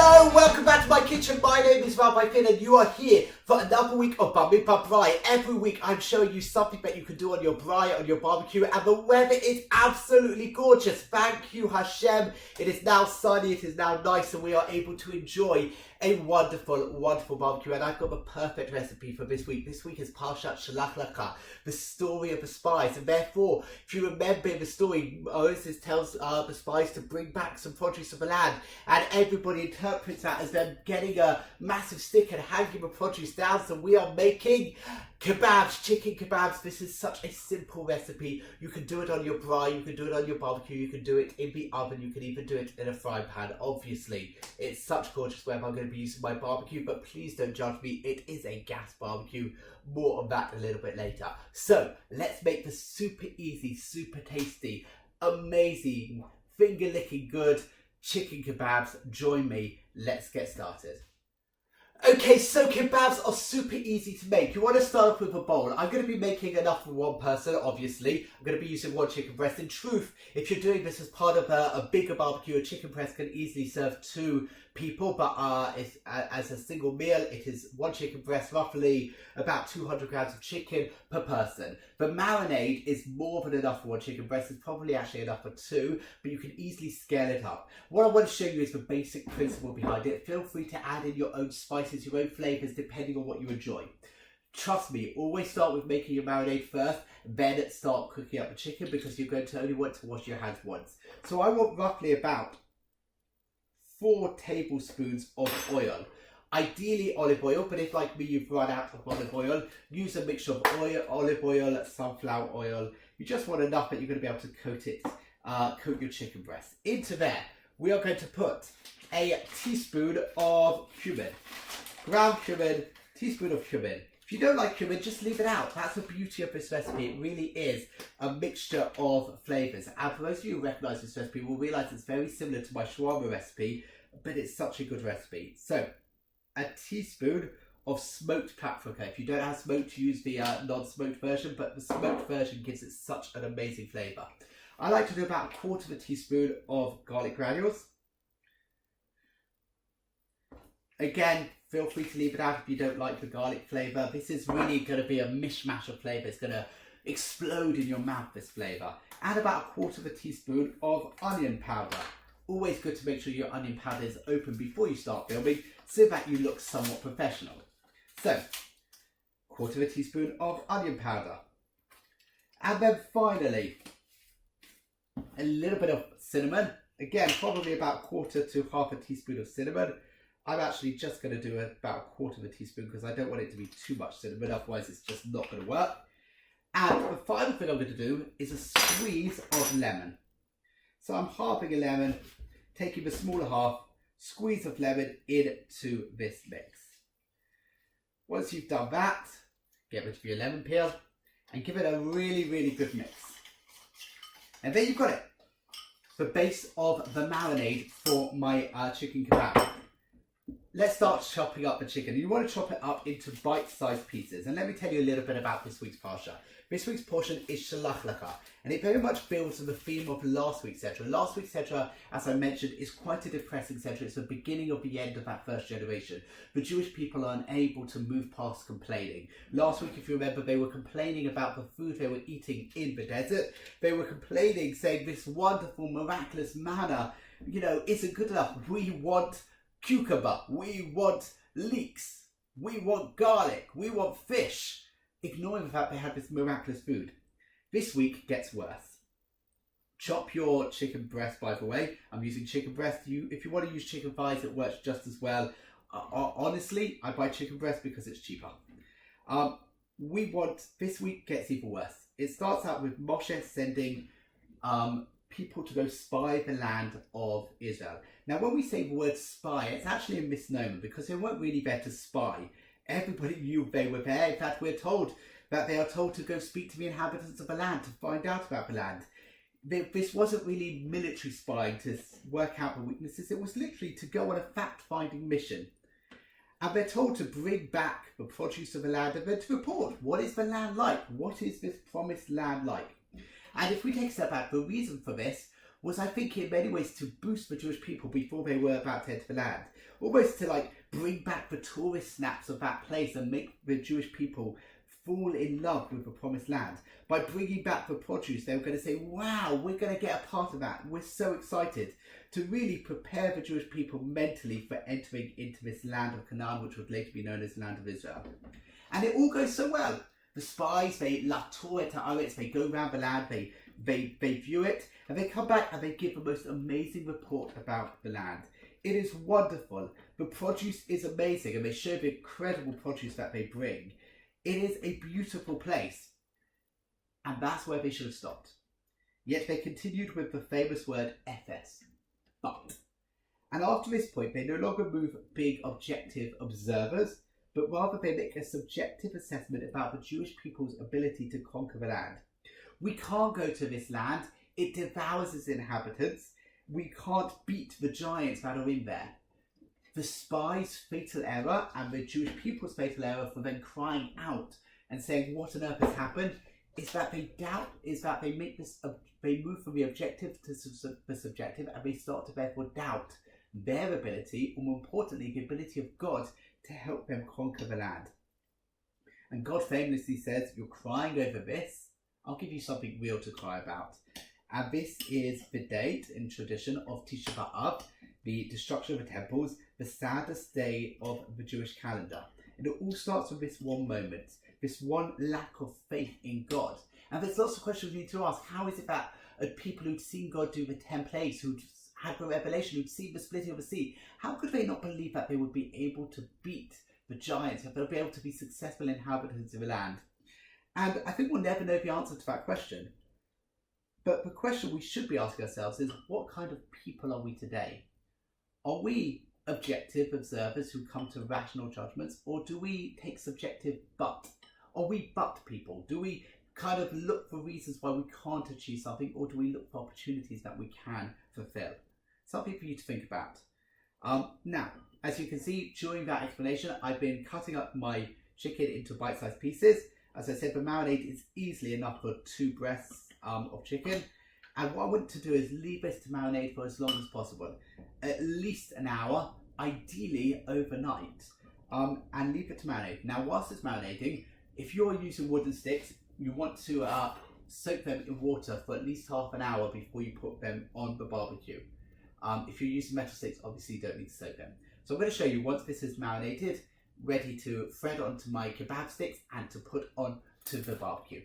Hello, welcome back to my kitchen. My name is Rabbi Finn and you are here for another week of Bamidbar Braai. Every week I'm showing you something that you can do on your braai, on your barbecue, and the weather is absolutely gorgeous. Thank you Hashem. It is now sunny, it is now nice, and we are able to enjoy a wonderful, wonderful barbecue. And I've got the perfect recipe for this week. This week is Parshat Shelach, Lecha, the story of the spies. And therefore, if you remember in the story, Moses tells the spies to bring back some produce of the land, and everybody interprets that as them getting a massive stick and hanging the produce down. So we are making kebabs, chicken kebabs. This is such a simple recipe. You can do it on your braai, you can do it on your barbecue, you can do it in the oven, you can even do it in a frying pan. Obviously, it's such gorgeous weather. I'm going to be using my barbecue, but please don't judge me. It is a gas barbecue. More on that a little bit later. So let's make the super easy, super tasty, amazing, finger-licking good chicken kebabs. Join me. Let's get started. Okay, so kebabs are super easy to make. You want to start off with a bowl. I'm going to be making enough for one person, obviously. I'm going to be using one chicken breast. In truth, if you're doing this as part of a bigger barbecue, a chicken breast can easily serve 2 people, but as a single meal, it is one chicken breast, roughly about 200 grams of chicken per person. The marinade is more than enough for one chicken breast. It's probably actually enough for 2, but you can easily scale it up. What I want to show you is the basic principle behind it. Feel free to add in your own spices, your own flavors, depending on what you enjoy. Trust me, always start with making your marinade first, then start cooking up the chicken, because you're going to only want to wash your hands once. So I want roughly about 4 tablespoons of oil. Ideally olive oil, but if like me you've run out of olive oil, use a mixture of olive oil, sunflower oil. You just want enough that you're going to be able to coat your chicken breast. Into there, we are going to put a teaspoon of cumin. Ground cumin, teaspoon of cumin. If you don't like cumin, just leave it out. That's the beauty of this recipe. It really is a mixture of flavours. And for those of you who recognise this recipe will realise it's very similar to my shawarma recipe, but it's such a good recipe. So, a teaspoon of smoked paprika. If you don't have smoked, use the non-smoked version, but the smoked version gives it such an amazing flavour. I like to do about 1/4 teaspoon of garlic granules. Again, feel free to leave it out if you don't like the garlic flavour. This is really going to be a mishmash of flavour. It's going to explode in your mouth, this flavour. Add about 1/4 teaspoon of onion powder. Always good to make sure your onion powder is open before you start filming, so that you look somewhat professional. So, 1/4 teaspoon of onion powder. And then finally, a little bit of cinnamon. Again, probably about 1/4 to 1/2 teaspoon of cinnamon. I'm actually just going to do about 1/4 teaspoon because I don't want it to be too much cinnamon, otherwise it's just not going to work. And the final thing I'm going to do is a squeeze of lemon. So I'm halving a lemon, taking the smaller half, squeeze of lemon into this mix. Once you've done that, get rid of your lemon peel and give it a really, really good mix. And there you've got it, the base of the marinade for my chicken kebab. Let's start chopping up the chicken. You want to chop it up into bite-sized pieces. And let me tell you a little bit about this week's parsha. This week's portion is Shelach Lecha, and it very much builds on the theme of last week's Setra. Last week's Setra, as I mentioned, is quite a depressing Setra. It's the beginning of the end of that first generation. The Jewish people are unable to move past complaining. Last week, if you remember, they were complaining about the food they were eating in the desert. They were complaining, saying this wonderful, miraculous manna, isn't good enough. We want cucumber, we want leeks, we want garlic, we want fish, ignoring the fact they have this miraculous food. This week gets worse. Chop your chicken breast, by the way. I'm using chicken breast. If you want to use chicken thighs, it works just as well. Honestly, I buy chicken breast because it's cheaper. This week gets even worse. It starts out with Moshe sending people to go spy the land of Israel. Now, when we say the word spy, it's actually a misnomer because they weren't really there to spy. Everybody knew they were there. In fact, we're told that they are told to go speak to the inhabitants of the land to find out about the land. This wasn't really military spying to work out the weaknesses. It was literally to go on a fact-finding mission. And they're told to bring back the produce of the land and then to report, what is the land like? What is this promised land like? And if we take a step back, the reason for this was, I think, in many ways to boost the Jewish people before they were about to enter the land. Almost to like bring back the tourist snaps of that place and make the Jewish people fall in love with the promised land. By bringing back the produce, they were going to say, wow, we're going to get a part of that. We're so excited, to really prepare the Jewish people mentally for entering into this land of Canaan, which would later be known as the land of Israel. And it all goes so well. The spies, they la Torah ta'aretz, they go around the land, they view it, and they come back and they give the most amazing report about the land. It is wonderful. The produce is amazing, and they show the incredible produce that they bring. It is a beautiful place. And that's where they should have stopped. Yet they continued with the famous word Ephes, but. And after this point, they no longer move big objective observers, but rather they make a subjective assessment about the Jewish people's ability to conquer the land. We can't go to this land. It devours its inhabitants. We can't beat the giants that are in there. The spies' fatal error and the Jewish people's fatal error for them crying out and saying, what on earth has happened, is that they doubt, is that they make this, they move from the objective to the subjective, and they start to therefore doubt their ability, or more importantly, the ability of God to help them conquer the land. And God famously says, you're crying over this, I'll give you something real to cry about. And this is the date in tradition of Tisha B'Av, the destruction of the temples, the saddest day of the Jewish calendar. And it all starts with this one moment, this one lack of faith in God. And there's lots of questions we need to ask. How is it that people who'd seen God do the 10 plagues, who'd had the revelation, who'd seen the splitting of the sea, how could they not believe that they would be able to beat the giants, that they'll be able to be successful inhabitants of the land? And I think we'll never know the answer to that question. But the question we should be asking ourselves is, what kind of people are we today? Are we objective observers who come to rational judgments, or do we take subjective but? Are we but people? Do we kind of look for reasons why we can't achieve something, or do we look for opportunities that we can fulfill? Something for you to think about. Now, as you can see, during that explanation, I've been cutting up my chicken into bite-sized pieces. As I said, the marinade is easily enough for 2 breasts of chicken. And what I want to do is leave this to marinate for as long as possible. At least an hour, ideally overnight. And leave it to marinate. Now, whilst it's marinating, if you're using wooden sticks, you want to soak them in water for at least half an hour before you put them on the barbecue. If you're using metal sticks, obviously you don't need to soak them. So I'm going to show you, once this is marinated, ready to thread onto my kebab sticks and to put on to the barbecue.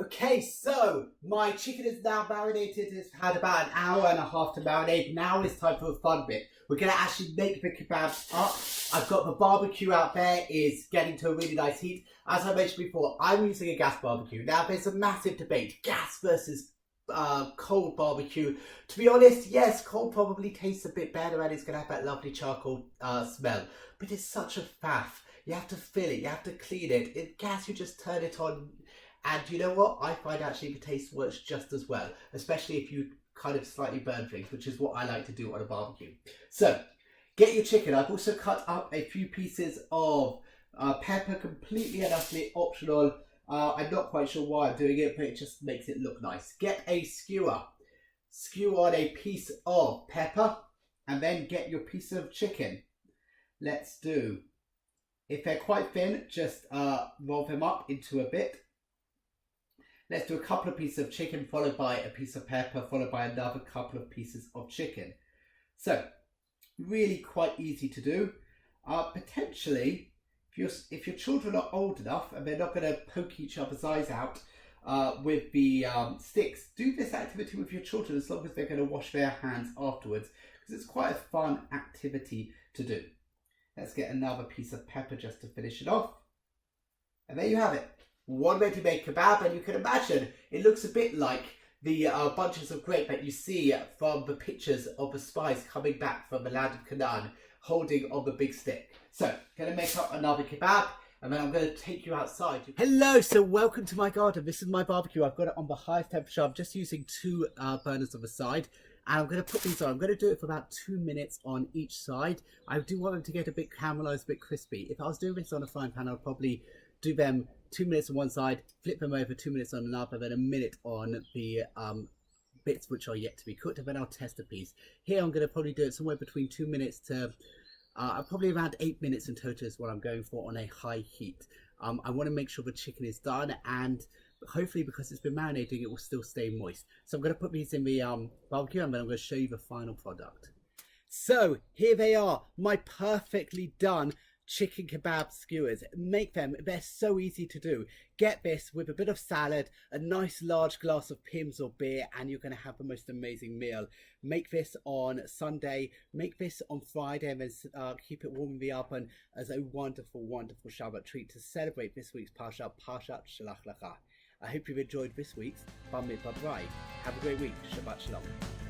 Okay, so my chicken is now marinated. It's had about an hour and a half to marinate. Now it's time for the fun bit. We're going to actually make the kebabs up. I've got the barbecue out there, is getting to a really nice heat. As I mentioned before, I'm using a gas barbecue. Now there's a massive debate, gas versus cold barbecue. To be honest, yes, cold probably tastes a bit better and it's going to have that lovely charcoal smell. But it's such a faff. You have to fill it, you have to clean it. In gas, you just turn it on. And you know what? I find actually the taste works just as well, especially if you kind of slightly burn things, which is what I like to do on a barbecue. So, get your chicken. I've also cut up a few pieces of pepper, completely and utterly optional. I'm not quite sure why I'm doing it, but it just makes it look nice. Get a skewer. Skew on a piece of pepper, and then get your piece of chicken. Let's do. If they're quite thin, just roll them up into a bit. Let's do a couple of pieces of chicken, followed by a piece of pepper, followed by another couple of pieces of chicken. So, really quite easy to do. Potentially, if your children are old enough and they're not going to poke each other's eyes out with the sticks, do this activity with your children as long as they're going to wash their hands afterwards, because it's quite a fun activity to do. Let's get another piece of pepper just to finish it off. And there you have it. One ready-made kebab, and you can imagine it looks a bit like the bunches of grape that you see from the pictures of the spies coming back from the land of Canaan, holding on the big stick. So, going to make up another kebab, and then I'm going to take you outside. Hello, so welcome to my garden. This is my barbecue. I've got it on the highest temperature. I'm just using 2 burners on the side, and I'm going to put these on. I'm going to do it for about 2 minutes on each side. I do want them to get a bit caramelized, a bit crispy. If I was doing this on a frying pan, I'd probably do them 2 minutes on one side, flip them over, 2 minutes on another, then a minute on the bits which are yet to be cooked, and then I'll test the piece. Here I'm going to probably do it somewhere between 2 minutes to probably around 8 minutes in total is what I'm going for on a high heat. I want to make sure the chicken is done, and hopefully because it's been marinating it will still stay moist. So I'm going to put these in the barbecue, and then I'm going to show you the final product. So here they are, my perfectly done chicken kebab skewers. Make them, they're so easy to do. Get this with a bit of salad, a nice large glass of Pimm's or beer, and you're going to have the most amazing meal. Make this on Sunday, make this on Friday, and then keep it warm in the oven as a wonderful, wonderful Shabbat treat to celebrate this week's Parsha, Parshat Shelach Lecha. I hope you've enjoyed this week's Bamidbar Braai. Have a great week. Shabbat Shalom.